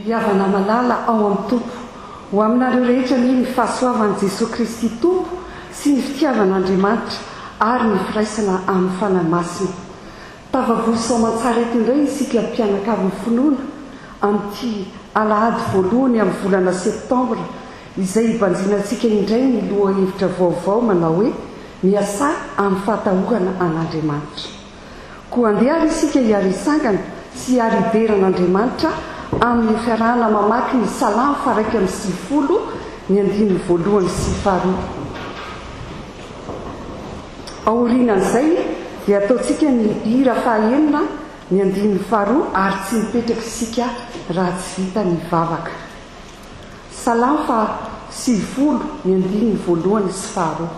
Iavana malala ao amin'ny tompo ho aminareo rehetra ny fahasoavan'i Jesosy Kristy tompo sy ny fitiavan'Andriamanitra ary ny firaisana amin'ny fanahy masina. Tavavory soamantsara eto indray isika mpianakavy ny finoana amin'ity alahady voalohany amin'ny volana septambra izay hibanjinantsika indray ny loha hevitra vaovao manao hoe miasa amin'ny fahatahorana an'Andriamanitra. Koa andeha isika hiarisangana sy hiarideran'Andriamanitra amin'ny fiarahana mamaky ny Salamo 150 ny 1:1 aorianan'izay dia ataontsika ny hira 9 ny 1:2 ary tsy mipetraka isika raha tsy vita ny vavaka. Salamo 70 ny 1:1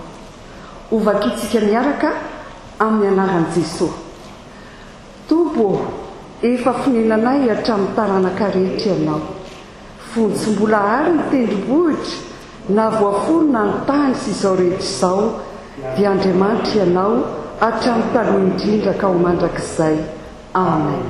ovakitsika miaraka amin'ny anaran'i Jesosy. Tompo, efa fonenanay hatramin'ny taranaka rehetra ianao. Fontsombola ary ny tendrombohitra na voaforona ny tany sy izao rehetra izao dia Andriamanitra ianao hatramin'ny taloha indrindra ka ho mandrakizay. Amen.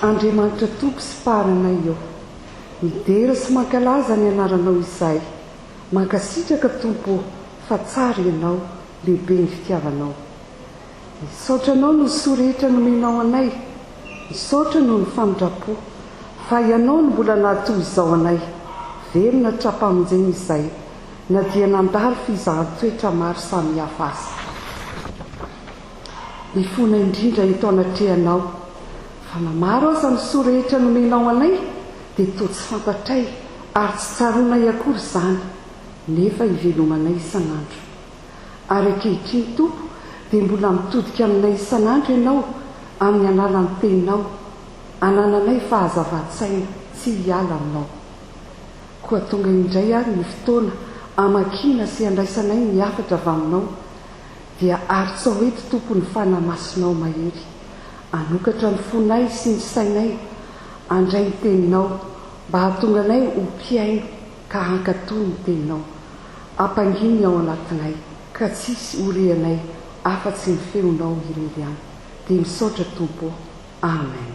Andriamanitra tompo sy paranay eo, midera sy mankalaza ny anaranao izay, mankasitraka tompo fa tsara ianao, lehibe ny fitiavanao. Misaotra anao no soa rehetra nomenao anay, misaotra noho ny famindrapo, fa ianao no mbola nahatoy izao anay, velona trapamonjeny izay, na dia nandalo fizahan-toetra maro samihafa azy. Mifona indrindra eto anatrehanao, fa namaro aza ny soa rehetra nomenao anay dia toa tsy fantatray ary tsy tsaronay akory izany, nefa hivelomanay isan'andro. Ary ankehitriny tompo dia mbola mitodika aminay isan'andro ianao amin'ny alalan'ny teninao, anananay fahazava-tsaina tsy hiala aminao. Koa tonga indray ary ny fotoana amakiana sy andraisanay ny hafatra avy aminao, dia ary tsy ao eto tompo ny fanahy masinao mahery, anokatra ny fonay sy ny sainay, andray ny teninao mba hahatonga anay ho mpiaino ka hankatoy ny teninao, ampanginy ao anatinay ka tsisy oreanay afa-tsy ny feonao irery ihany. Dia misaotra tompo. Amen.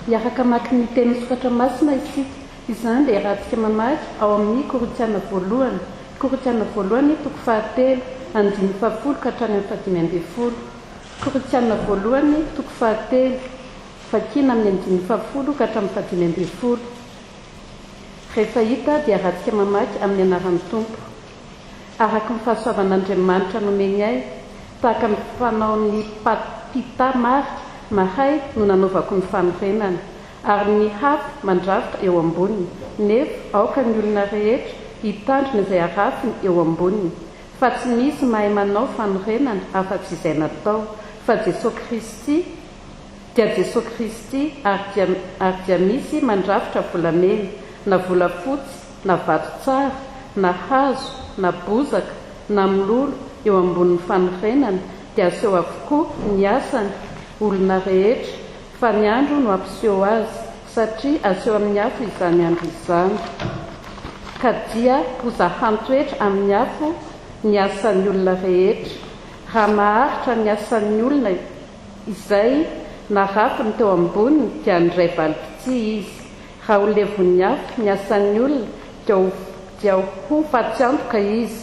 Hiaraka maky ny teny sokatra masina isika, izany dia rahantsika mamaky ao amin'ny Korintiana voalohany 9:10 andiny 10 ka hatrany amin'ny 15. Korintiana voalohany 9:10 fakina amin'ny 10 ka hatramin'ny 15. Rehefa hita dia rahantsika mamaky amin'ny anaran'ny Tompo. Araka ny fahasoavan'Andriamanitra nomeny ahy, tahaka ny fanaon'ny Pita marika mahay no nanaovako ny fanorenana, ary ny hafy mandrafitra eo amboniny, nefa aoka ny olona rehetra hitandrina izay arafiny eo amboniny. Fa tsy misy mahay manao fanorenana afa-tsy izay natao, fa Jesosy Kristy dia Jesosy Kristy ary dia misy mandrafitra volamena, na volafotsy, na vato tsara, na hazo, na bozaka, na mololo eo ambonin'ny fanorenana, dia aseho avokoa ny asany olona rehetra, fa ny andro no ampiseho azy, satria aseho amin'ny afo izany andro izany. Ka dia pozahan-toetra amin'ny afo ny asan'ny olona rehetra, raha maharitra ny asan'ny olona izay narafiny teo amboniny dia ndray valipitsia izy, raha ho levon'ny afo miasan'ny olona dia ho fatsantoka izy,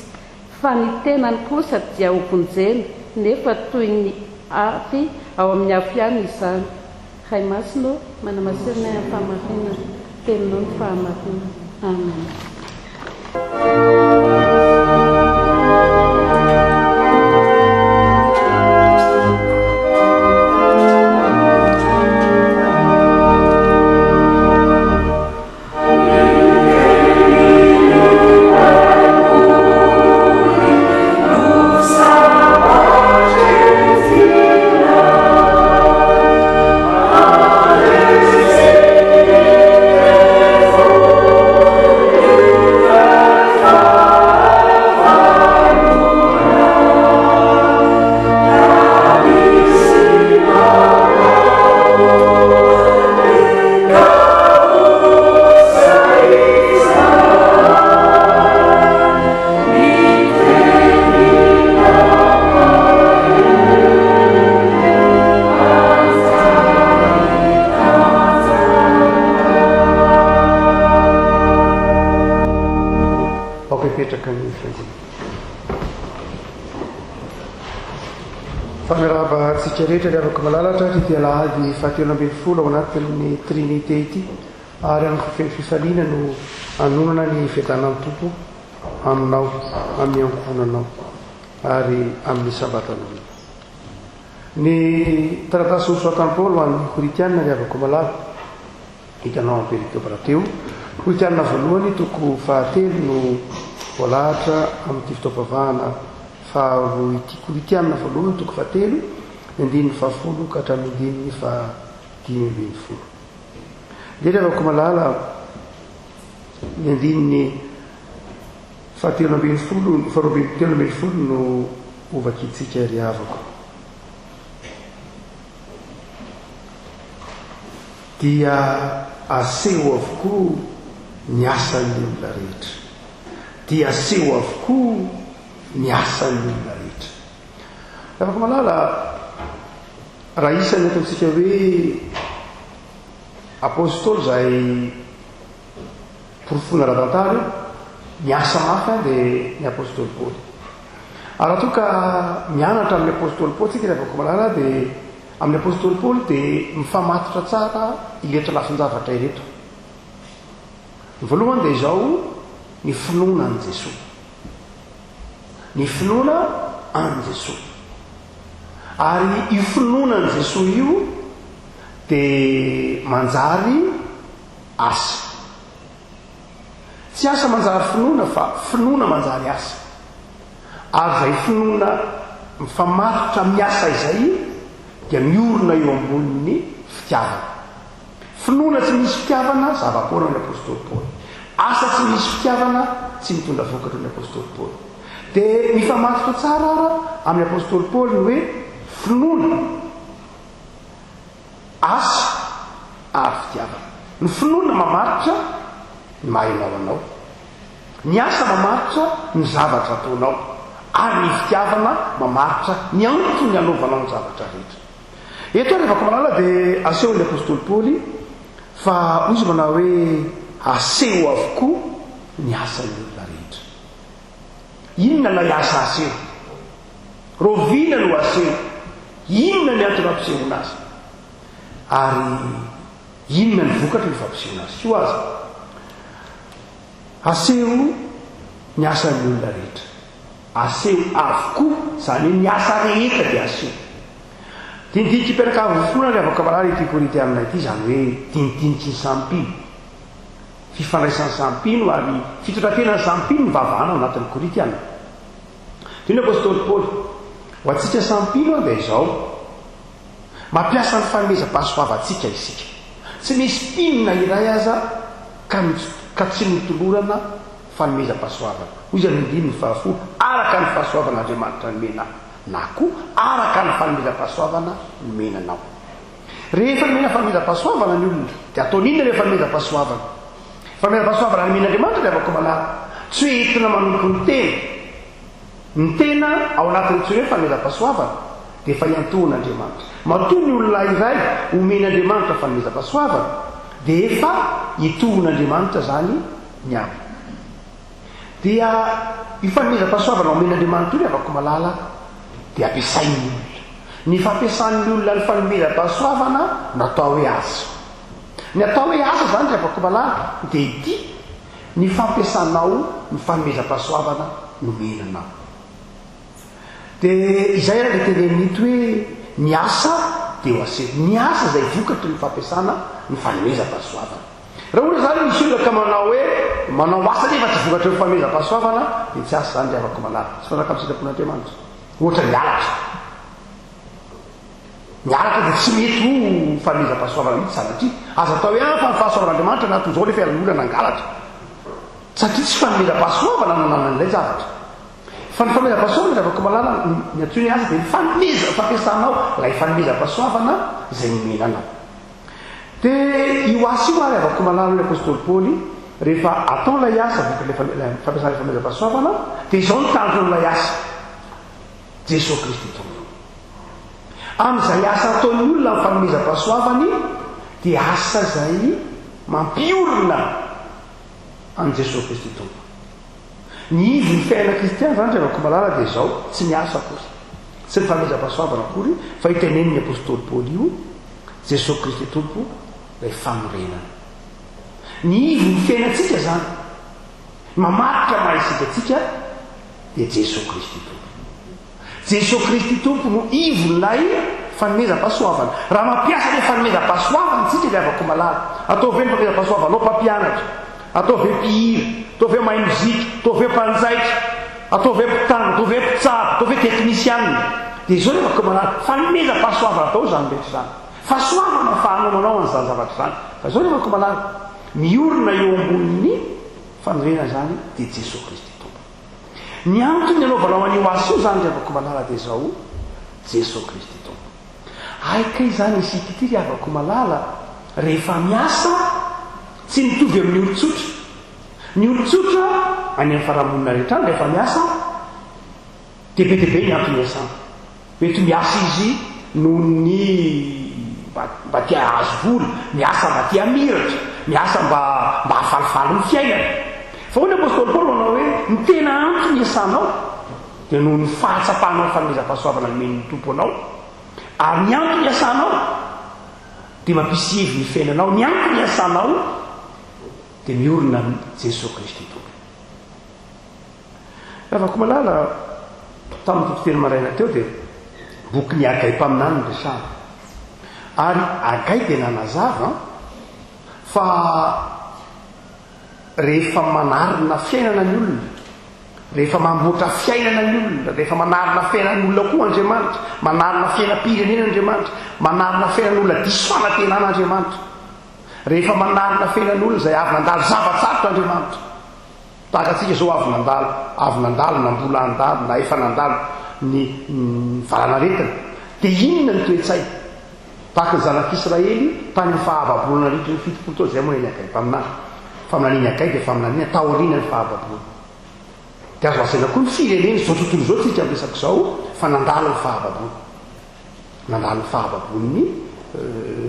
fa ny tenany kosa dia ho vonjena, nefa toy ny afy ao amin'ny afo ihany izany. Ray masino manamasirina ny fahamarinana, teninao ny fahamarinana. Amen. Famiraba-tsika rehetra le afaka malalatra ty dia lahady fahatelo ambin'ny folo ao anatin'ny trinité ity, ary amin'ny fifaliana no anonana ny fiadanan'ny tompo aminao, amin'ny ankonanao ary amin'ny sabatanao. Ny taratasy nosoratan'i Paoly amin'ny Koritianina le afaka malala hitanao amin'ny peritopra teo. Koritianina voalohany toko fahatelo no voalahatra amin'ity fitaopavahana faharoa ity. Koritianina voalohany toko fahatelo, andininy fahafolo ka hatramin'ny andininy fadimy ambin'ny folo. Dia le afaka malala ny andininy fahatelo ambin'ny folo, telo ambin'ny folo no ovakitsika ry havako. Dia aseho avokoa ny asan'ny olona rehetra, dia aseho avokoa ny asan'ny olona rehetra. Afaka malala raha isany ataontsika hoe apôstôly zay porofona ra-tantara ny asa mafy dia ny apôstôly Paoly. Raha toa ka mianatra amin'ny apôstôly Paoly tsika afaka malala dia amin'ny apôstôly Paoly dia mifamatotra tsara iretra lafin-javatra ireto. Ny voalohany dia izao ny finoana an' Jesosy, ny finoana an' Jesosy. Ary io finoana an' Jesosy io dia manjary asa, tsy asa manjary finoana fa finoana manjary asa. Ary zay finoana mifamatotra miasa izay dia miorina eo ambonin'ny fitiavana. Finoana tsy misy fitiavana zava-poana ny apôstôly Paoly, asa tsy misy fitiavana tsy mitondra vokatra ny apôstôly Paoly. Dia mifamatotra tsara ara amin'ny apôstôly Paoly ny hoe finoana, asa ary fitiavana. Ny finoana mamaritra ny mahainao anao, ny asa mamaritra ny zavatra ataonao, ary ny fitiavana mamaritra ny antony anaovanao ny zavatra rehetra. Eto rehefa ko malala dia aseho ny apôstôly Paoly fa izy manao hoe aseho avokoa ny asan'ny olona rehetra. Inona na iasa aseho? Rovina no aseho. Inona ny antony ampisehona azy? Ary inona ny vokatra ny fampisehona azy? Ko azy aseho ny asan'ny olona rehetra, aseho avokoa, zany ny asa rehetra dia aseho. Dindiky mpianakavy fona le avaka malala ity Koritianina ity, zany hoe dinidiniky ny sampino, fifandraisan'ny sampino ary fitondrantenany sampino ny vavahana ao anatin'ny Koritianina. Dia ny apôstôly Paoly ho antsika sampino dia izao mampiasa ny fanomezam-pahasoavantsika isika. Tsy misy mpinona iray aza ka tsy mitolorana fanomezam-pahasoavana. Hoy izany andininy fahafolo, araka ny fahasoavan'Andriamanitra nomena na koa araka ny fanomezam-pahasoavana nomenanao. Rehefa nomena fanomezam-pahasoavana ny olona dia ataony inona ilay fanomezam-pahasoavana? Fanomezam-pahasoavana nomen'Andriamanitra dia avako malala tsy hoe entina manompo ny tena. Ny tena ao anatin'ny tsy hoe fanomezam-pahasoavana dia efa iantoan'Andriamanitra. Matoa ny olona iray omen'Andriamanitra fanomezam-pahasoavana dia efa hitovin'andriamanitra zany ny amy dia ifanomezam-pahasoavana omen'andriamanitra io afaka malala dia ampiasain'ny olona ny fampiasan'ny olona ny fanomezam-pahasoavana natao hoe asa ny atao hoe asa zany ry afaka malala dia ity ny fampiasanao ny fanomezam-pahasoavana nomenanao dia izay raha le teneninito hoe ny asa dia ho asety ny asa zay vokatry ny fampiasana ny fanomezam-pahasoavana raha ohatra zany misy olona ka manao hoe manao asa nefa tsy vokatry ny fanomezam-pahasoavana dia tsy asa zany ry afaka malala tsy fanaka amin'ny sitrapon'andriamanitra ohatra miaratra dia tsy mety ho fanomezam-pahasoavana mihitsy sanatria aza atao hoe fa ny fahasoavan'andriamanitra anato zao le fialan'olona nangalatra satria tsy fanomezam-pahasoavana nananan'ilay zavatra fa ny fanomezam-pahasoavana ry afaka malala ny antsoiny asa dia ny fampiasanao lay fanomezam-pahasoavana zay nomenanao dia io asa io ary afaka malala ny apôstôly Paoly rehefa atao lay asa vokatry fampiasana fanomezam-pahasoavana dia izao ny tanjon'ilay asa Jesosy Kristy tompo amin'izay asa ataon'ny olona ny fanomezam-pahasoavany dia asa zay mampiorina an' Jesosy Kristy tompo ny izy ny fiaina kristiana zany rehefa malala dia izao tsy ny asa akory tsy ny fanomezam-pahasoavana akory fa itenen'ny apôstôly Paoly io Jesosy Kristy tompo lay fanorenana ny izy ny fiainantsika zany mamaritra mahisinkatsika dia Jesosy Kristy tompo Jesosy Kristy tompo no ivon'ilay fanomezam-pahasoavana raha mampiasa le fanomezam-pahasoavana tsika dia afaka malala atao ve ny fanomezam-pahasoavana anao mpampianatra atao ve mpihira atao ve mahay mozika atao ve mpanjaitra atao ve mpitanga atao ve mpitsabo atao ve teknisianina dia izao afaka malala fanomezam-pahasoavana atao zany rehetra zany fahasoavana fahanao manao an'izany zavatra zany fa izao afaka malala miorina eo ambonin'ny fanorenana zany dia Jesosy Kristy ny antony ny anaovanao an'io asa io zany ry afaka malala dia izao Jesosy Kristy tompo aikay zany isika ity ry afaka malala rehefa miasa tsy mitovy amin'ny olotsotra ny olotsotra any amin'ny faramonina rehetra any rehefa miasa dia be dia be ny antony asana mety miasa izy noho ny mba tia azo vola miasa mba tia miratra miasa mba hafalifaly ny fiainana fa hoy ny apôstôly Paoly manao hoe ny tena antony asanao dia noho ny fahatsapahanao ny fanomezam-pahasoavana nomen'ny tompo anao ary ny antony asanao dia mampisy hevy ny fiainanao ny antony asanao dia miorina amin'ny Jesosy Kristy tompo afaka malala tamin'ny tontoteny maraina teo dia boky ny Agay mpaminany ny resahana ary Agay dia nanazava fa rehefa manarina fiainana ny olona rehefa mamboatra fiainana ny olona rehefa manarina fiainan'ny olona koa Andriamanitra manarina fiainam-pirenena Andriamanitra manarina fiainan'olona diso fanatenan'Andriamanitra rehefa manarina fiainan'olona izay avy nandalo zava-tsarotra Andriamanitra tahaka atsika zao avy nandalo na mbola andalo na efa nandalo ny valanaretina dia inona ny toetsay tahaka ny zanak'Israely tany amin'ny fahababolana ritry ny fitopolo taona zay moa ny Agay mpaminany faminaniana Agay dia faminaniana taoriana ny fahababolana dia azo asaina koa ny firenena zao tontolo zao tsika amresaka izao fa nandalo ny fahababolana nandalo ny fahababolany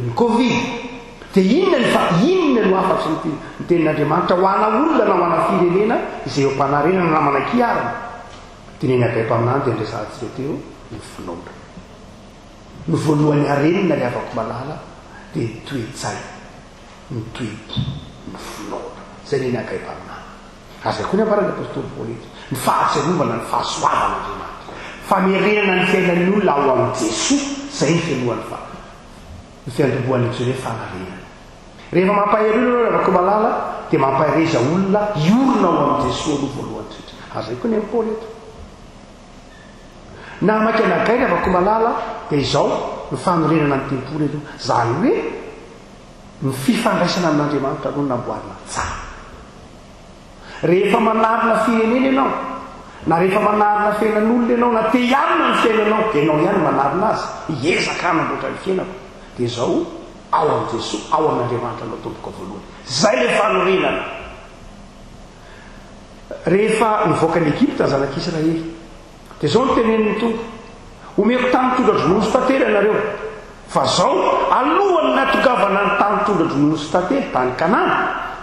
ny Covid dia inona no afatry ny tenin'Andriamanitra ho ana olona na ho ana firenena izay eo am-panarenana na manakiarana teneny Agay mpaminany dia nresantsika teo ny finoana ny voalohany arenina ry afaka malala dia ny toetsay ny toepo ny finoana zay neny Agay mpaminany azay koa ny ambarany apôstôly Paoly ny fahatserovana ny fahasoavan'Andriamanitra famerenana ny fiainan'ny olona ao amin'ny Jesosy zay ny fialohany ny fiandoboan'ny hoe fanarenana rehefa mampahery olona afaka malala dia mampahereza olona iorina ao amin'ny Jesosy aloha voalohany tritra azay koa ny amin'ny Paoly eto na maka ny Agay ny afaka malala dia izao ny fanorenana ny tempoly eto zany hoe ny fifandraisana amin'Andriamanitra aloha namboarina tsara rehefa manarina firenena ianao na rehefa manarina fiainan'olona ianao na te hianina ny fiainanao dia ianao ihany manarina azy hiezaka hanamboatra ny fiainako dia izao ao amin'ny Jesosy ao amin'Andriamanitra no tompoko voalohany zay le fanorenana rehefa nivoaka ny Egypta ny zanak'Israely dia izao ny tenen'ny tompo omeko tamin'ny tondra dronosy tantery ianareo fa zao alohany natongavana ny tany tonga dronono sy tantely tany kanana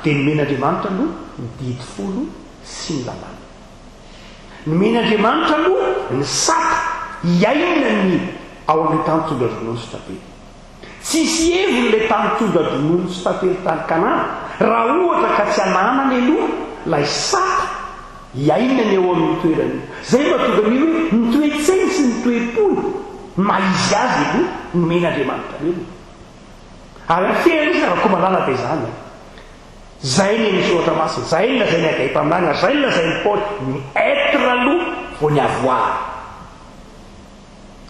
dia nomen'andriamanitra aloha ny didy folo sy ny lalàna. Nomen'andriamanitra aloha ny sata hiainany ao amin'ilay tany tonga dronono sy tantely. Tsisy heviny ilay tany tonga dronono sy tantely tany kanana raha ohatra ka tsy ananany aloha lay sata hiainany eo amin'ny toerany. Zay mahatonga ny hoe ny toe-tsainy sy ny toe-polo maizy azy aloha nomen'andriamanitra aloha. Ary afena izy raha koa malala dia izany. Zay ny misy ohatra masina, zay ny lazay ny agay mpaminana, zay ny lazay ny Paoly, ny être aloha vao ny avoir.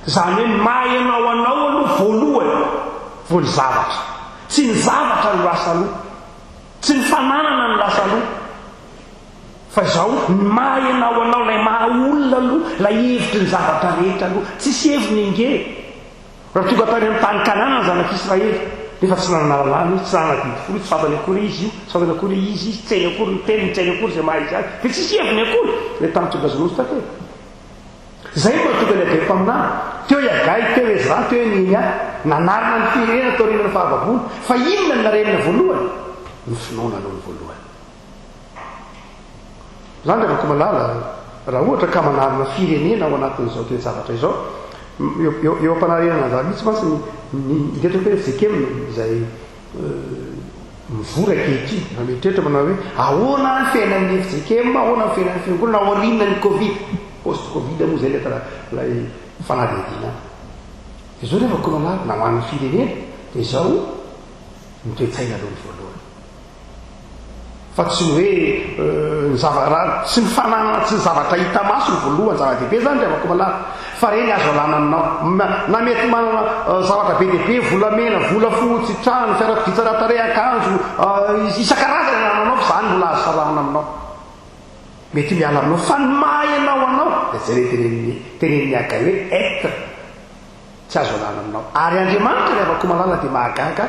Zany hoe mahay anao aloha voalohany vao ny zavatra. Tsy ny zavatra no lasa aloha, tsy ny fananana no lasa aloha, fa zao ny mahay anao lay maha olona aloha, lay hevitry ny zavatra rehetra aloha. Tsisy heviny inge raha tonga tany amin'ny tany kanana ny zanak'Israely nefa tsy nanana lalàna izy, tsy nanana didy folo, tsy fantany akory izy io, tsy fantany akory izy, tsy hainy akory ny teniny, tsy hainy akory izay mahay izy azy, dia tsisy heviny akory ilay tany tonga dronono sy tantely. Zay mahatonga ny agay mpaminana teo Iagay, teo Ezra, teo Nehemia nanarina ny firenena tao aorian'ny fahavavony, fa inona ny narenina voalohany? Ny finoana aloha ny voalohany. Zany rehefa malala raha ohatra ka manarina firenena ao anatin'izao toe-javatra izao, eo am-panarenana zany mihitsy mantsy indetro hoe Zekem izay mivory ankehitriny nametrehitra manao hoe ahoana ny fiainan'ny Zekem, ahoana ny fiainan'ny fiangonana ao aoriana ny Covid, post Covid moa zay lay fanadihadiana. Dia zao rehefa koa malala naman'ny firenena dia izao ny toe-tsaina aloha ny voalohany. Fa tsy hoe ny zavara tsy ny fananana, tsy ny zavatra hita maso ny voalohany zava-dehibe zany rehefa koa malala, fa reny azo alàna aminao. Na mety manana zavatra be dehibe, volamena, vola fotsy, trano, fiarakodia-tsara-tare, akanjo, isan-karazany anananao, fa zany mbola azo salàna aminao, mety miala aminao, fa ny mahay anao dia zay le tenenin'ny agay hoe être tsy azo alàna aminao. Ary Andriamanitra rehefa koa malala dia mahagaga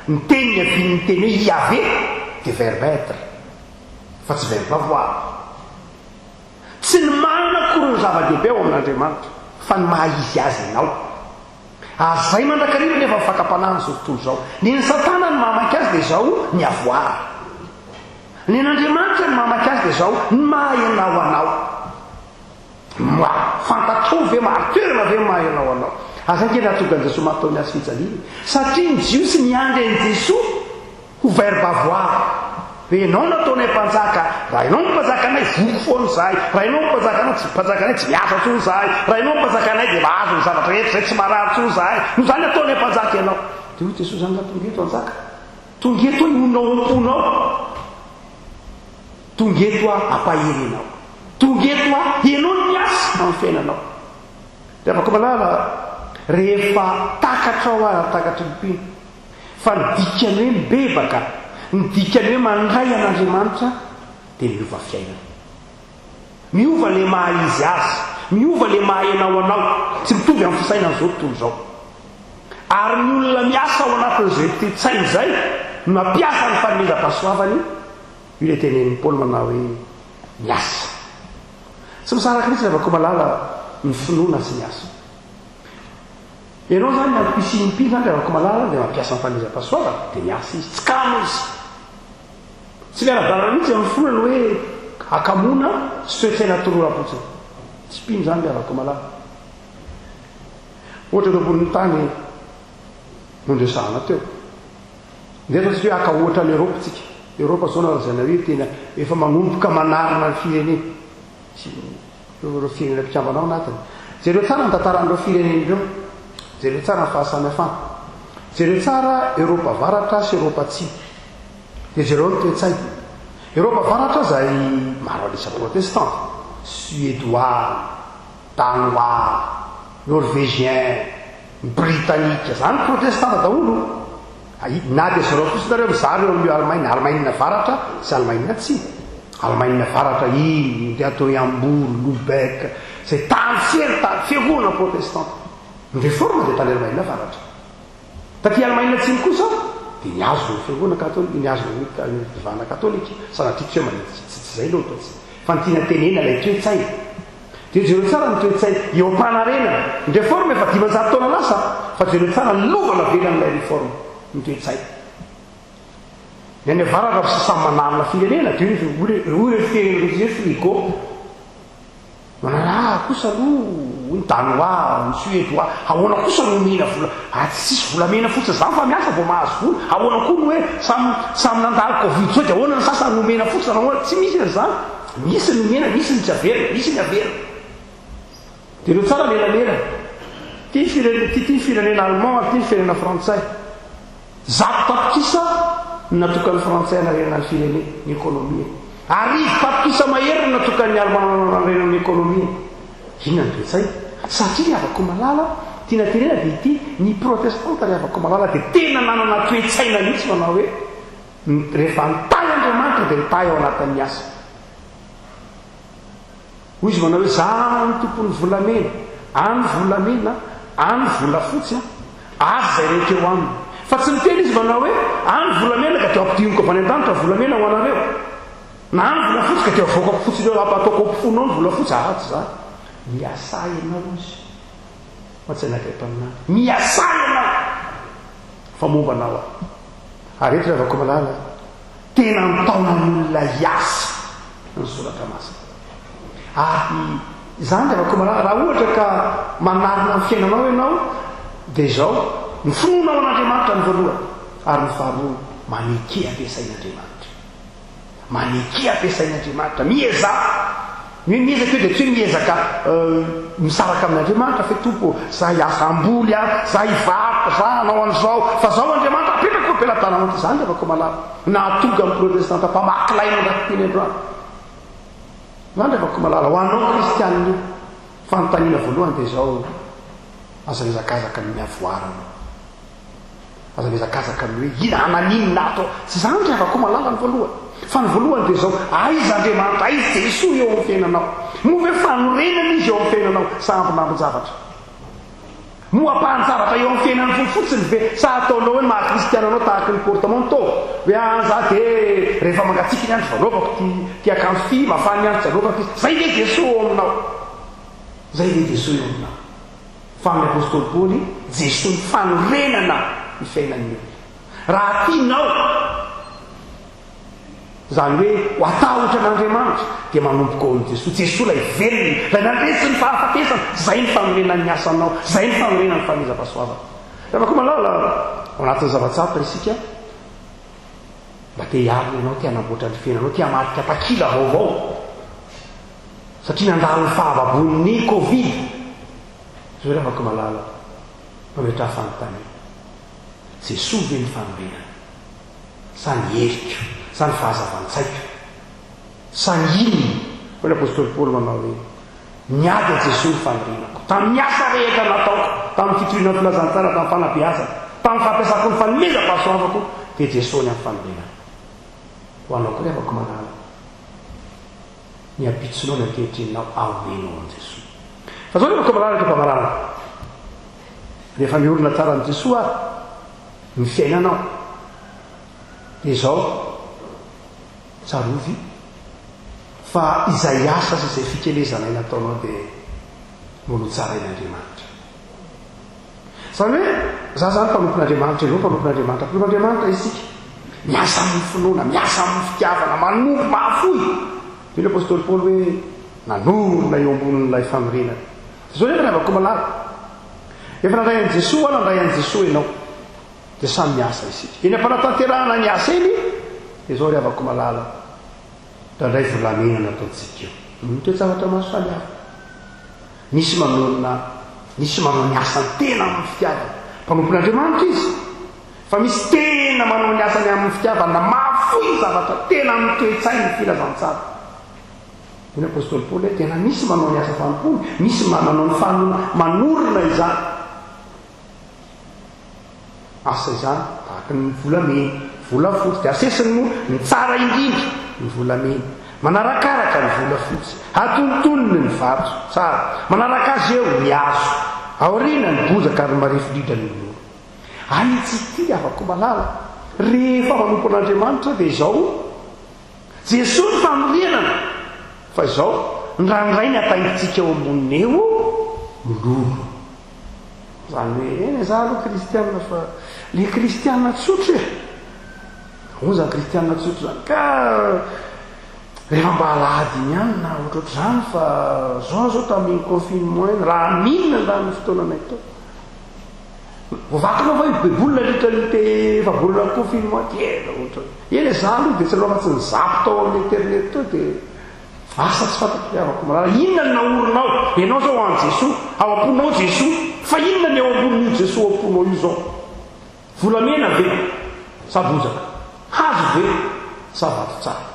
ny teniny avin'ny teny hoe Yahvé dia verbe être fa tsy verbe avoir. Tsy ny manana akory ny zava-dehibe ao amin'Andriamanitra fa ny maha izy azy ianao. Ary zay mandrakariva nefa mifakapanahany zao tontolo zao. Ny Satana ny mahamaky azy dia zao ny avoir, ny Andriamanitra ny mahamaky azy dia zao ny mahay anao. Fantatrao ve maritoerana ve mahay anao. Aza nke nahatonga an'i Jesosy mahatao miasy fijaliana satria ny jiosy niandry an'i Jesosy ho verbe avoir. Hoe ianao nataonay mpanjaka, raha ianao ny mpanjakanay voko foana zahay, raha ianao ny mpanjakanay tsy miasa tsony zahay, raha ianao ny mpanjakanay dia mahazo ny zavatra rehetra zay tsy marary tsony zahay, no zany nataonay mpanjaka ianao. Dia hoy Jesosy zany tonga eto anjaka, tonga eto honao omponao, tonga eto ampaherenao, tonga eto ianao ny miasa amin'ny fiainanao. Dia afaka malala rehefa takatra ao ary takatra mpino fa nidikany hoe mibebaka, nidikany hoe mandray an'Andriamanitra dia miova fiainana, miova le maha izy azy, miova le maha anao, tsy mitovy amin'ny fisainana zao tontolo zao. Ary ny olona miasa ao anatin'izay toe-tsainy zay mampiasa ny fanomezam-pahasoavany, io le tenen'ny Paoly manao hoe miasa. Tsy misaraka mihitsy rehefa koa malala ny finoana sy ny asa. Ianao zany mampisinimpi zany rehefa koa malala dia mampiasa ny fanomezam-pahasoavana dia miasa izy, tsy kamo izy. Tsy miara-dalana mihitsy amin'ny fonany hoe akamona sy toe-tsaina tororapotsiny, tsy pino zany rehefa koa malala. Ohatra tao ambonin'ny tany nondresahana teo ndefa tsy hoe aka ohatra l'Europe tsika. Europa zao narazana hoe tena efa manomboka manarina ny firenena, ireo firenena mpikambanao anatiny. Jereo tsara ny tantaran'ireo firenena ireo, jereo tsara ny fahasamihafana, jereo tsara Europa avaratra sy Europa atsimo, dia jereo ny toe-tsay. Europa avaratra zay maro alisa protestant, suédois, danois, norvégien, britannique, zany protestant daholo. Na dia zareo fosinareo mizaha reo amin'io Allemagne avaratra sy Allemagne atsimo. Allemagne avaratra dia atao hoe Hambourg, Lubeck, zay tany fiangonana protestante. Ny réforme dia tany Allemagne avaratra. Taty Allemagne atsimo kosa dia niazo ny fiangonana katolika, niazo ny fivavahana katolika. Sanatria tsy hoe manitsy tsy zay loatra tsy. Fa ny tiana tenena ilay toe-tsaina. Dia jereo tsara ny toe-tsaina eo am-panarenana. Ny réforme efa 500 taona lasa fa jereo tsara lovana velan'ilay réforme mitoetsay ny avaratra samy manarina firenena de orefirenena frigo manana kosa aloha ny danois ny suédois ahoana kosa no omena vola tsy sisy volamena fotsiny zany fa miasa vao mahazo vola ahoana koa no hoe samy nandalo covid zao de ahoana ny sasany nomena fotsiny ahoana tsy misy an'izany misy ny omena misy ny tsy averina misy ny averina de reo tsara lelalera ty firenena allemand ty firenena frantsay zato tapokisa natokany frantsay narena ny firene ny économie arivo tapokisa mahery natokany allemand narena ny économie inona ny toetsay satria avako malala tiana tenena de ity ny protestante ry avako malala de tena nanana toetsaina mihitsy manao hoe rehefa nitay andriamanitra de nitay ao anatin'ny asa hoy izy manao hoe za ny tompony volamena any volamena any volafotsy azy zay rehetra eo aminy fa tsy miteny izy manao hoe any volamena ka teo ampidiniko avany an-danitra volamena ho anareo na any volafotsy ka teo avoaka fotsy reo ataoko ampifonao ny volafotsy aratsy za miasa ianao izy matsainakreto aminany miasa ianao fa momba anao ary rehetra avako malala tena nitaonan'olona iasa ny soratra masina ary zany avako malala raha ohatra ka manarina ny fiainanao ianao de zao ny finoana ao an'andriamanitra ny voalohany ary ny faharoa maneke ampiasain'andriamanitra maneke ampiasain'andriamanitra miezaka eo de tsy hoe miezaka misaraka amin'andriamanitra fe tompo za hiasa amboly a za hivarotra za anao an'izao fa zao andriamanitra apetako ampelantananao ty zany avako malala nahatoga amin'ny protestanta mpamakilaina andraky teny androany zany avako malala ho anao kristianina fanontaniana voalohany de zao aza mizakazaka ny miavoarana aza mizakazaka ny hoe ina ananinina ato tsy zany ry avako malala ny voalohany fa ny voalohany de zao aiza andriamanitra aiza jesoa eo amin'ny fiainanao move fanorenana izy eo amin'ny fiainanao sampinambon-javatra mo ampahan-javatra eo amin'ny fiainany fotsiny ve sa ataonao hoe mahakristiananao tahaka ny portemonto hoe za de rehefa mangatsiky ny andro valovako ty akanjo ty mafany andro jalovako zay le jesoa eo aminao zay le jesoa eo aminao fa amin'ny apôstôly paoly jesoa ny fanorenana ny fiainan'ny olona raha tianao zany hoe ho atahotra n'andriamanitra dia manomboka ao amin'i jesoa jesoa lay velony lay nandresy ny fahafatesana zay ny fanorenan'ny asanao zay ny fanorenan'ny famiza-pasoavana rehefa malala ao anatin'ny zava-tsapa isika mba te hiarina ianao ty hanamboatra ny fiainanao ty hamarika takila vaovao satria nandalo ny fahavabon'ny covid zao rehefa malala mametra fanontany jesoa ve ny fanorenana sa ny heriko sa ny fahazavan-tsaiko sa ny inony ho ny apôstôly paoly manao hoe niady a jesoa ny fanorenako tamin'ny asa rehetra nataoko tamin'ny fitoriana filazantsara tamin'ny fanabeazana tamin'ny fampiasako ny fanomeza-pahasoavako dia jesoa ny amin'ny fanorenana ho anao koa rehefa malala ny apitsinao ny ankehitrinao aomenao an' jesoa fa zao rehefa malala rehefa malala rehefa miorina tsara an' jesoa ny fiainanao dia zao tsarovy fa izay asa sy izay fikelezana iny ataonao dia molo tsara in'andriamanitra zany hoe za zany mpanompon'andriamanitra ianao mpanompon'andriamanitra mpanompon'andriamanitra isika miasa amin'ny finoana miasa amin'ny fitiavana manompo mahafoy io ny apôstôly paoly hoe nanorona eo ambonin'ilay fanorenana zao nefa rehavako malala efa nandray an' jesoa nandray an' jesoa ianao dia samy miasa isika eny ampanatanterahana ny asa eny dia zao rehavako malala dandray volamena nataontsika eo mitoetsavatra maso samihafa misy manona misy manao ny asany tena amin'ny fitiavana mpanompon'andriamanitra izy fa misy tena manao ny asany amin'ny fitiavana mahafoy zavatra tena amin'ny toetsainy ny filazantsara iny apôstôly paoly hoe tena misy manao ny asa fanompony misy manao ny fanona manorina izany asa izany tahaka ny volamena volafotsy dia asesiny moa ny tsara indrindra ny volamena manarakaraka ny volafotsy atontonony ny vato tsara manaraka azy eo ny azo aorina ny bozaka ary marefidrindra ny olona anitsy ty afako malala rehefa manompo an'andriamanitra dia izao jesoa ny fanorenana fa izao ndrandray ny ataintsika eo amboniny eo mololo zany hoe eny za aloha kristianina fa le kristianina tsotra o zany kristianina tsotra zany ka rehefa mba alady iny any na ohatraotra zany fa zao tamin'ny confinement iny raha minina ndany fotoananay to vovakinao va bebolina litralite fa bolina confinement tiela ohatra eny za aloha dia tsy aloha fa tsy nizapo tao amin'ny internet to dia asa tsy fatapiavako malala inona ny naorinao ianao zao any Jesosy ao am-ponao Jesosy fa inona ny ao ambonin'io Jesosy ao am-ponao io zao volamena ve sa bozaka hazo ve sa vato tsara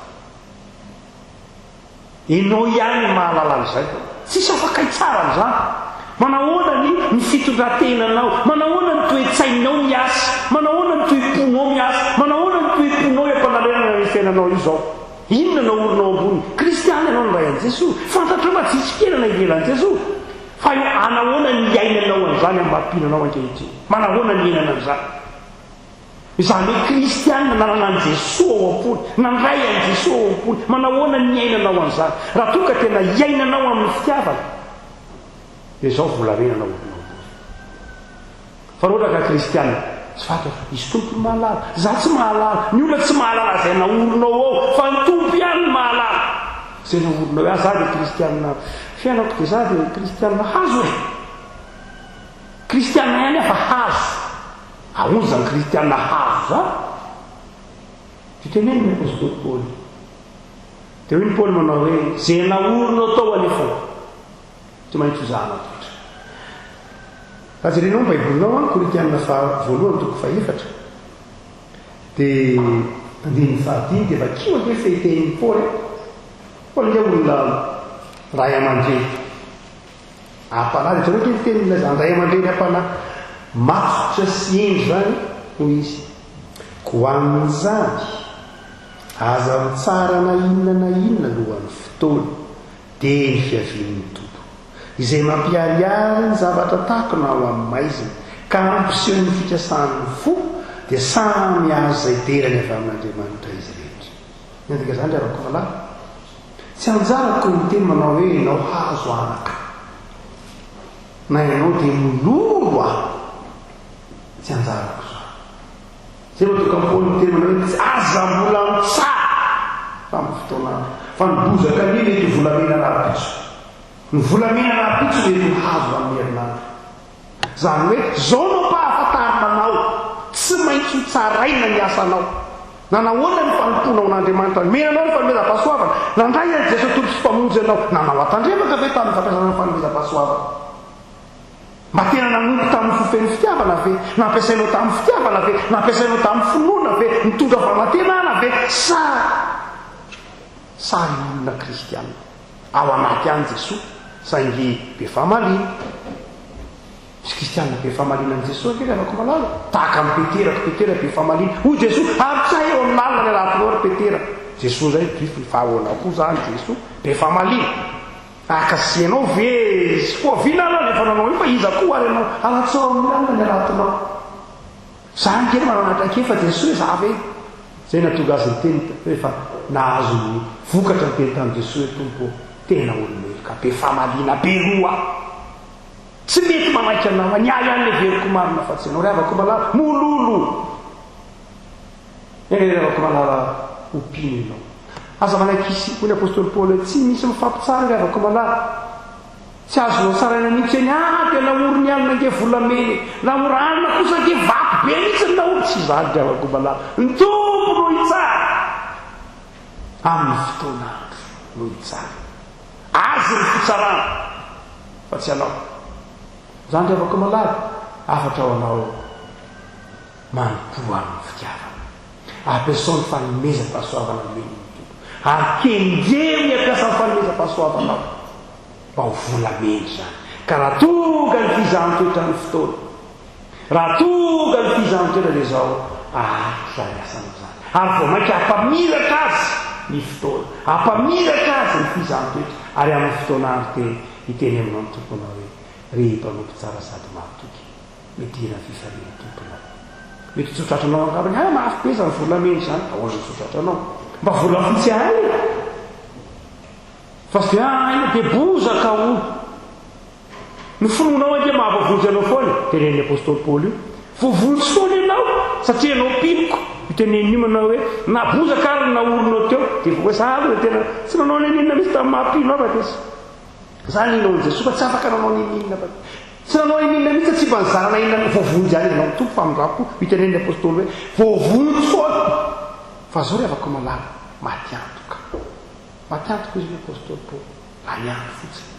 ianao ihany mahalala an'izay tsisy afaka itsara an'izany manahoana ny fitondrantenanao manahoana ny toe-tsainao miasa manahoana ny toe-ponao miasa manahoana ny toe-ponao ampanalena ny fiainanao io zao inona naorinao ambony kristiana ianao ny ray an' Jesosy fantatro fa tsitsikelana ivelan' Jesosy fa io anahoana ny iainanao an'izany ambampinanao ankehitriny manahoana ny iainana an'izany izany hoe kristiana nanana an' Jesosy ao am-pony nandray an' Jesosy ao am-pony manahoana ny iainanao an'izany raha toa ka tena iainanao amin'ny fitiavana dia zao volamena naorinao ambony fa roatra ka kristiana tsy fantatra izy tompony mahalala za tsy mahalala ny olona tsy mahalala zay naorinao ao fa ny tompo ihany ny mahalala zay naorinao ao za dia kristianina fiainako dia za dia kristianina hazo e kristianina ihany afa hazo ahony zany kristianina hazo za fiteneny ny apôstôly Paoly dia hoy ny Paoly manao hoe zay naorinao tao alefa tsy maintsy hozahana toetra raha jerenao ny baibolinao any Korintianina voalohany toko faefatra dia andininy fahadimy dia vakio ake fehitenin'ny Paoly nge olona ray aman-dreny ampanahy dia ohatry ny tenin'ilay zany ray aman-dreny ampanahy matsotra sy endry zany hoy izy ko amin'izany aza mitsara na inona lohan'ny fotoana dia ny fiavian'ny tompo izay mampiariary ny zavatra tahako na ao amin'ny maizina ka ampiseho ny fikasany fo dia samy azo izay derany avy amin'Andriamanitra izy rehetra ny andika zany ry arako valahy tsy anjarako ny teny manao hoe ianao hazo anaka na ianao dia mololo tsy anjarako zay matoka Paoly ny teny manao hoe aza mbola mitsara tamin'ny fotoana fa ny bozaka ny mety volamena rapitso ny volamena rapitso mety hazo amin'ny herinandro zany hoe zao no mpahafantarinanao tsy maintsy tsaraina ny asanao nanahoana ny fanomponao n'Andriamanitra menanao ny fanomezam-pahasoavana nandray an' Jesosy tompo sy mpamonjy anao nanao atandremaka ve tamin'ny fampiasana ny fanomezam-pahasoavana mba tena nanompo tamin'ny fofeny fitiavana ve nampiasainao tamin'ny fitiavana ve nampiasainao tamin'ny finoana ve mitondra famatenana ve sa olona kristianina ao anaty any Jesosy saingy be famalina misy kristianina be famalina an' Jesosy akery afako malala tahaka amin'ny petera be famalina hoy Jesosy ary tsay eo amin'ny lalina ny alatinao ry petera Jesosy zay drify ny fahahoanao koa zany Jesosy be famalina akasianao ve sy koavinana efa nanao io fa iza koa ary anao alatsao amin'ny lalina ny alatinao zany kely mananatra ke fa Jesosy za ve zay natonga azy ny teny rehefa nahazo ny vokatra ny teny tamin'ny Jesosy tompo tena olombelo ka be famalina be roa tsy mety manaiky anao ny ay an'le veriko marina fa tsy anao ry avako malala mololo eny ry avako malala opiny anao aza manaiky isy koa ny apôstôly Paoly tsy misy mifampitsara ry avako malala tsy azonao tsaraina mihitsy eny dia naoriny alina nge volameny naoranina kosa nge vaky be mihitsy ny naory tsy zany ry avako malala ny tompo no hitsara amin'ny fotoanandro no hitsara azy ny fitsarana fa tsy anao zany ry avako malala afatra ao anao manompoa amin'ny fitiavana ampiasao ny fanomezam-pahasoavana meny akendreo miampiasa ny fanomezam-pahasoavanao mba ho volameny zany ka raha tonga ny fizahn-toetra ny fotoana raha tonga ny fizahn-toetra dia zao zany asanao zany ary vao mainka ampamiratra azy ny fotoana ampamiratra azy ny fizahn-toetra ary amin'ny fotoana andro iteny aminao ny tomponao hoe rehempanompo tsara sady mahatoky medina fifariana tomponao mety tsotratranao angabany mafy be zany volameny zany ahoana tsotratranao mba vola fotsy any fa sy dia bozaka o ny fononao ande mahavavozy anao foany tenen'ny apôstôly paoly io voavotsy foana ianao satria anao pimiko itenen'io manao hoe nabozaka ary naoronao teo dia voasahalo le tena tsy nanao ninina misy tamin'ny mahampino afatesy zany inao ny jesosy fa tsy afaka nanao ninina fa tsy nanao ninina mihitsy tsy mba nizarana inona voavozy any ianao tompo famindrapo itenen'ny apôstôly hoe voavotsy foana fa zao ry afaka malala matiantoka izy ny apôstôly paoly laniandro fotsiny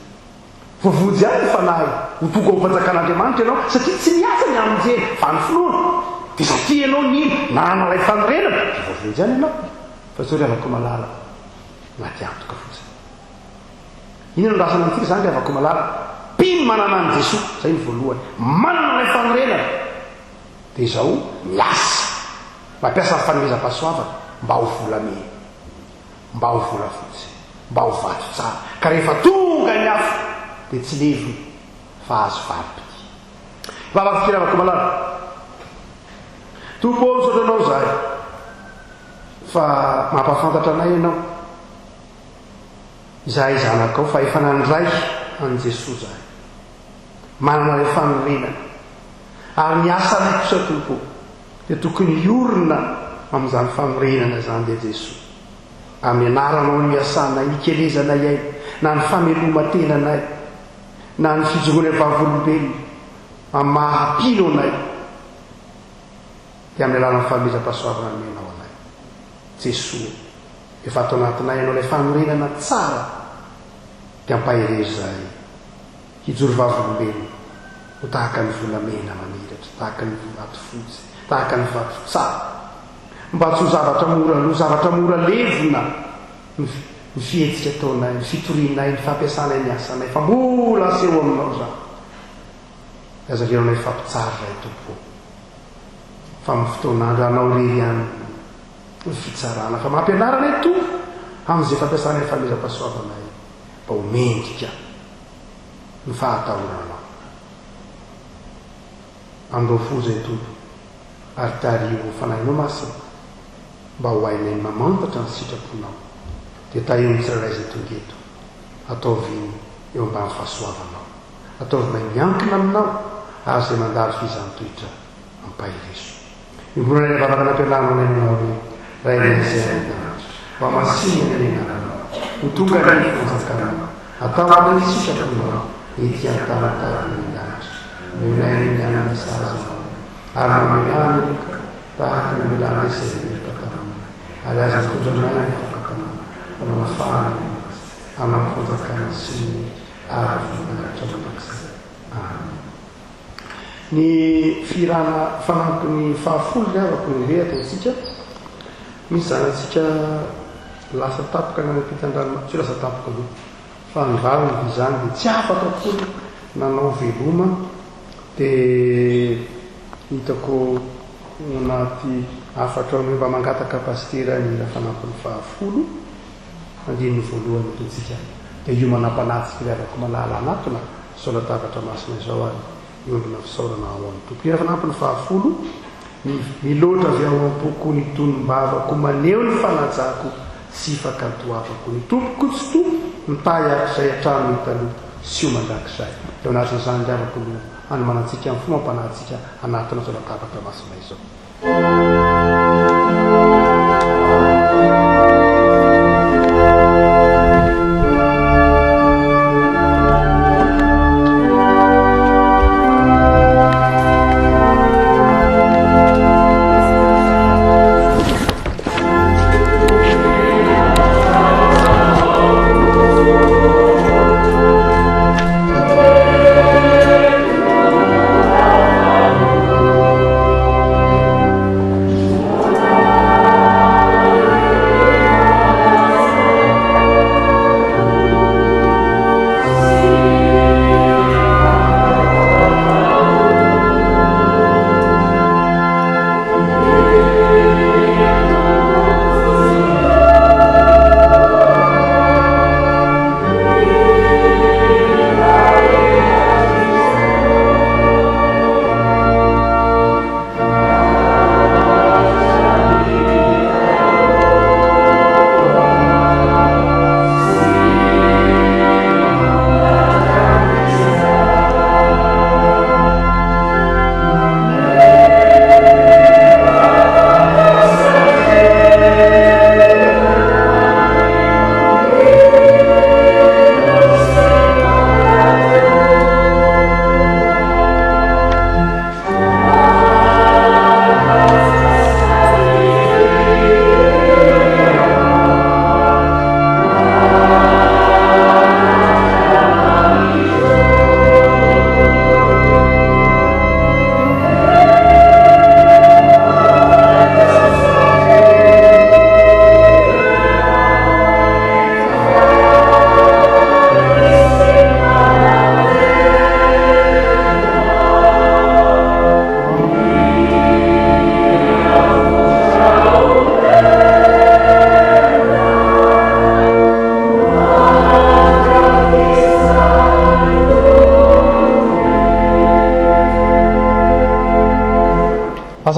voavozy any ny fanahy ho tonga ho fanjakan'andriamanitra ianao satria tsy miasa ny aminjeny fa ny finoana dia satria ianao nino nanana lay fanorenana dia voavozy any ianao fa zao ry afaka malala matiantoka fotsiny inona no rasana antsika zany ry afaka malala mpino manana any jesosy zay ny voalohany manana lay fanorenana dia izao miasa mampiasa ny fanomezam-pahasoavana mba ho volamena mba ho vola fotsy mba ho vato tsara ka rehefa tonga ny afo dia tsy levy fa azo valopity vavafikira afaka malala tompo misaotra anao zahay fa mampafantatra anay ianao zahay zanakao fa efa nandray an' jesosy zahay manana le fanorenana ary miasa nay kosa tompo dia tokony iorina amin'izany fanorenana zany dia jesosy amenaranao ny miasanay nikelezanay ay na ny famelomatenanay na ny fijoroany vavolombelona amin'ny mahapino anay dia amin'ny alalany fanomezam-pahasoavana menao anay jesosy efa atao anatinay ianao ilay fanorenana tsara dia ampaherery zahay hijoro vavolombelona ho tahaka ny volamena mamiratra tahaka ny vato fotsy tahaka ny vato tsara mba tsy ho zavatra mora no zavatra mora levona ny fihetsika ataonay ny fitorinay ny fampiasanay ny asanay fa mbola aseho aminao zany azaveronay fampitsara ray tompo fa amin'ny fotoanandro anao rery any ny fitsarana fa mampianaranay to amin'izay fampiasanay ny fanomezam-pahasoavanay mba ho mendrika ny fahatahoranao andro fo zay tompo ary tario fanahinao masina mba ho hainay mamantatra ny sitraponao dia taeo ny tsirairay zay tongeto ataovy eo ambany fahasoavanao ataovy may miankina aminao ary zay mandalo fizantohitra ampahireso imbolana ny vavaka nampianarana nanao hoe ray nazay mba masina ny ananao ho tonga ny fanjakanao atao amin'ny sitraponao ety antanatahaka ny lanitra milay ny anany sazanao ary mamelany tahaka ny milana izay rehetratanao ary aza fonjanay afakanao manafahana amin'ny fonjakana sy ny ary vonanatra manakizay ny firana fanampy ny fahafolo ny avako ny rehatra atsika misy zanatsika lasa tapoka ny ampitan-drano tsy lasa tapoka aloha fa nyraro ny vizany dia tsy afaka koly nanao veloma dia hitako anaty afatra hoe mba mangataka pastera ny fanampy ny fahafolo andiny voalohany totsika dia io manampanatsika le avako malala anatona solatavatra masina izao ary iondrona fisaorana ao amin'ny tompo ira fanampy ny fahafolo miloatra avy ao am-poko ny tonombavako maneo ny fanajako sy fakantoavako ny tompoko tsy tompo mitahy akizay hatrano hitaloha sy o mandrakizay dia anatriny zany driavako no anomanantsika amin'ny fomba ampanatsika anatina solatavatra masina izao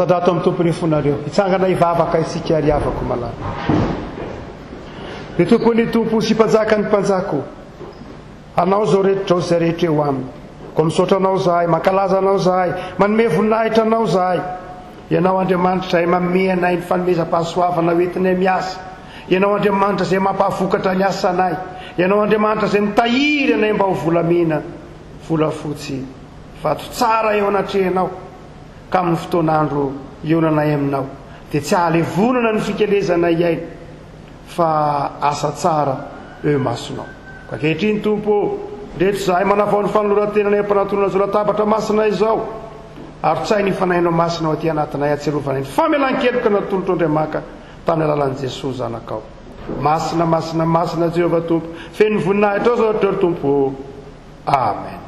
fadato amin'ny tompony fonareo hitsangana ivavaka isika ary avako malala ny tompony tompo sy mpanjaka ny mpanjako anao zao rehetra zay rehetra eo aminy ko misaotra anao zahay mankalaza anao zahay manome voninahitra anao zahay ianao Andriamanitra zay manome anay ny fanomezam-pahasoavana hoentinay miasa ianao Andriamanitra zay mampahafokatra ny asanay ianao Andriamanitra zay mitahiry anay mba ho volamena volafotsy vato tsara eo anatrehanao ka amin'ny fotoanandro ionanay aminao dia tsy ahalevonana ny fikelezana iainy fa asa tsara eo masonao ka kehitriny tompo ndreto zahay manavao ny fanoloran-tenanay ampanantonana zao latabatra masina izao ary tsay ny fanahinao masina ao aty anatinay atserovanay ny famelan-keloka natolotra Andriamaka tamin'ny alalan'i Jesosy zanakao masina masina masina Jehova tompo feno voninahitra ao zao rehetra tompo amen.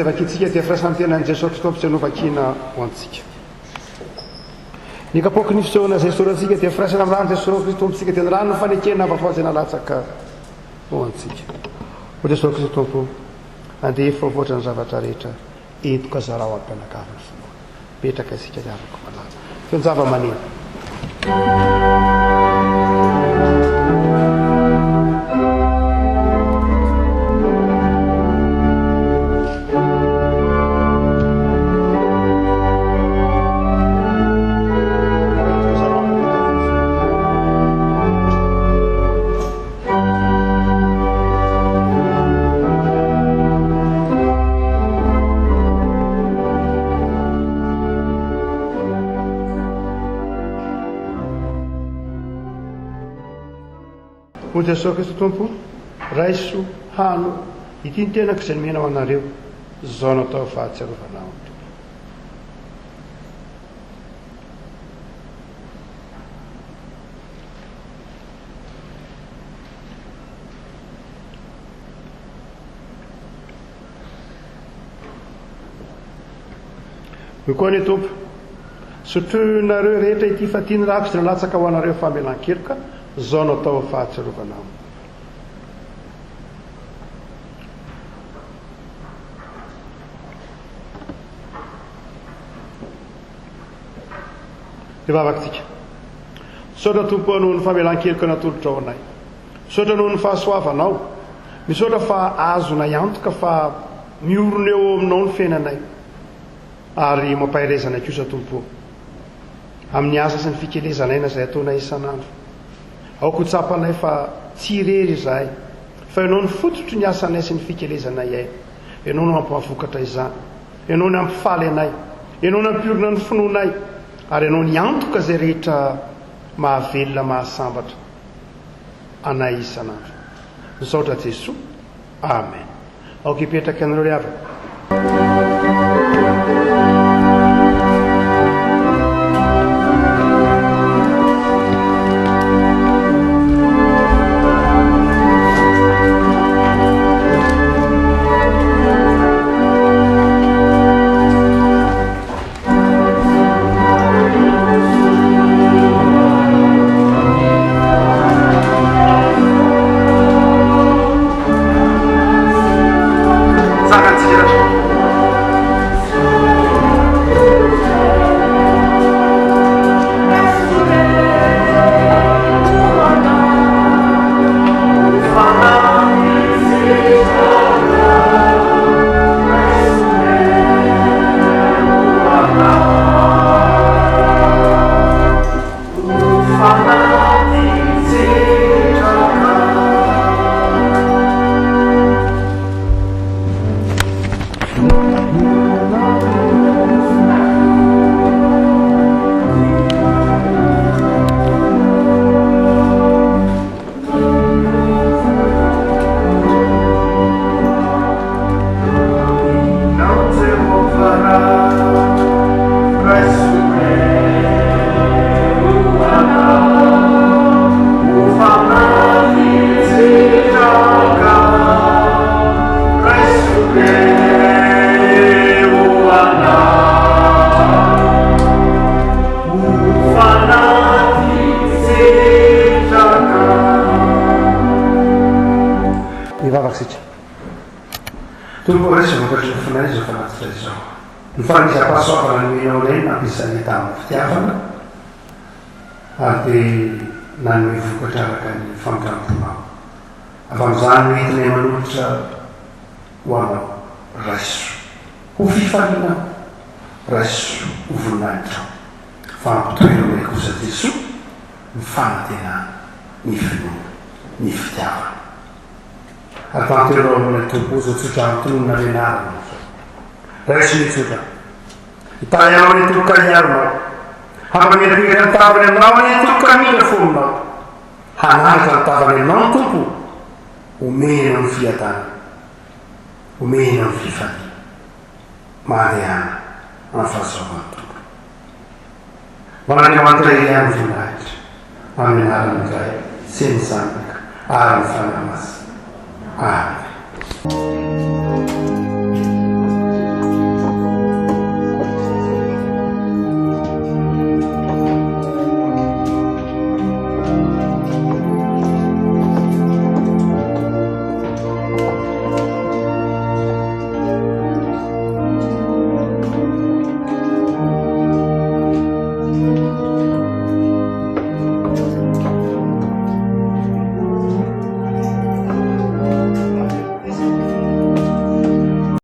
Vakitsika dia firaisan-tenan'i Jesosy Kristy sy anovakina ho antsika. Ny kapoky ny fisehoana izay soratsika dia firaisana amin'ny rano Jesosy Kristy tomponsika dia ny rano ny fanekena avafazy nalatsaka ho antsika. Ho Jesosy Kristy tompo andeha favoatra ny zavatra rehetra entoka zarao am-pianakaviny fo. Petraka isika liavako malala. Feo ny zava-maneno. Ho Jesosy Kristy tompo raiso hano ity ny tenako izay nomenao anareo zao natao fahatsiarovana amiko. Koa ny tompo sotroinareo rehetra ity fa tiany rako izay nalatsaka ho anareo famelan-keloka zao natao fahatsiarovana amiko. Vavakytsika misaotra tompo noho ny famelan-keloka natolotra ao anay, misaotra noho ny fahasoavanao, misaotra fa azonay antoka fa miorona eo aminao ny fiainanay ary mampahirezanay kosa tompo amin'ny asa sy ny fikelezanaina izay ataonay isanandro. Aoko tsapanay fa tsy irery izahay fa ianao ny fototry ny asanay sy ny fikelezanay ay, ianao no mampahafokatra izany, ianao ny ampifaly anay, ianao ny ampiorina ny finoanay ary ianao ny antoka izay rehetra mahavelona mahasambatra anay isanandro. Misaotra Jesosy. Amen. Aoka hipetraka anareo ry havana. Zagan zao ny fanisam-pahasoavana ny menao reny nampisany tamin'ny fitiavana ary dia nanome vokatra araka ny fampiramponao avy amin'izany hoentinay manolotra ho anao raiso ho fifalinao raiso ho voninahitra fa ampitoeranay kosa Jesoa ny fanantenana ny finoana ny fitiavana ary fampitonao amin'ilay tompo zao tsotra amtonona renarina raiso ny tsotra hitany anao ny toloka hiaronao hamanetoera ny tavany aminao ny toloka mila fominao hanaraka ny tavany aminao ny tompo omena ny fiatana omena ny fifali mandehana amin'ny fahasoavana tompo manandriamanitra ihany voninahitra amin'ny anarany iray sy ny zanaka ary ny fanahy masina amen.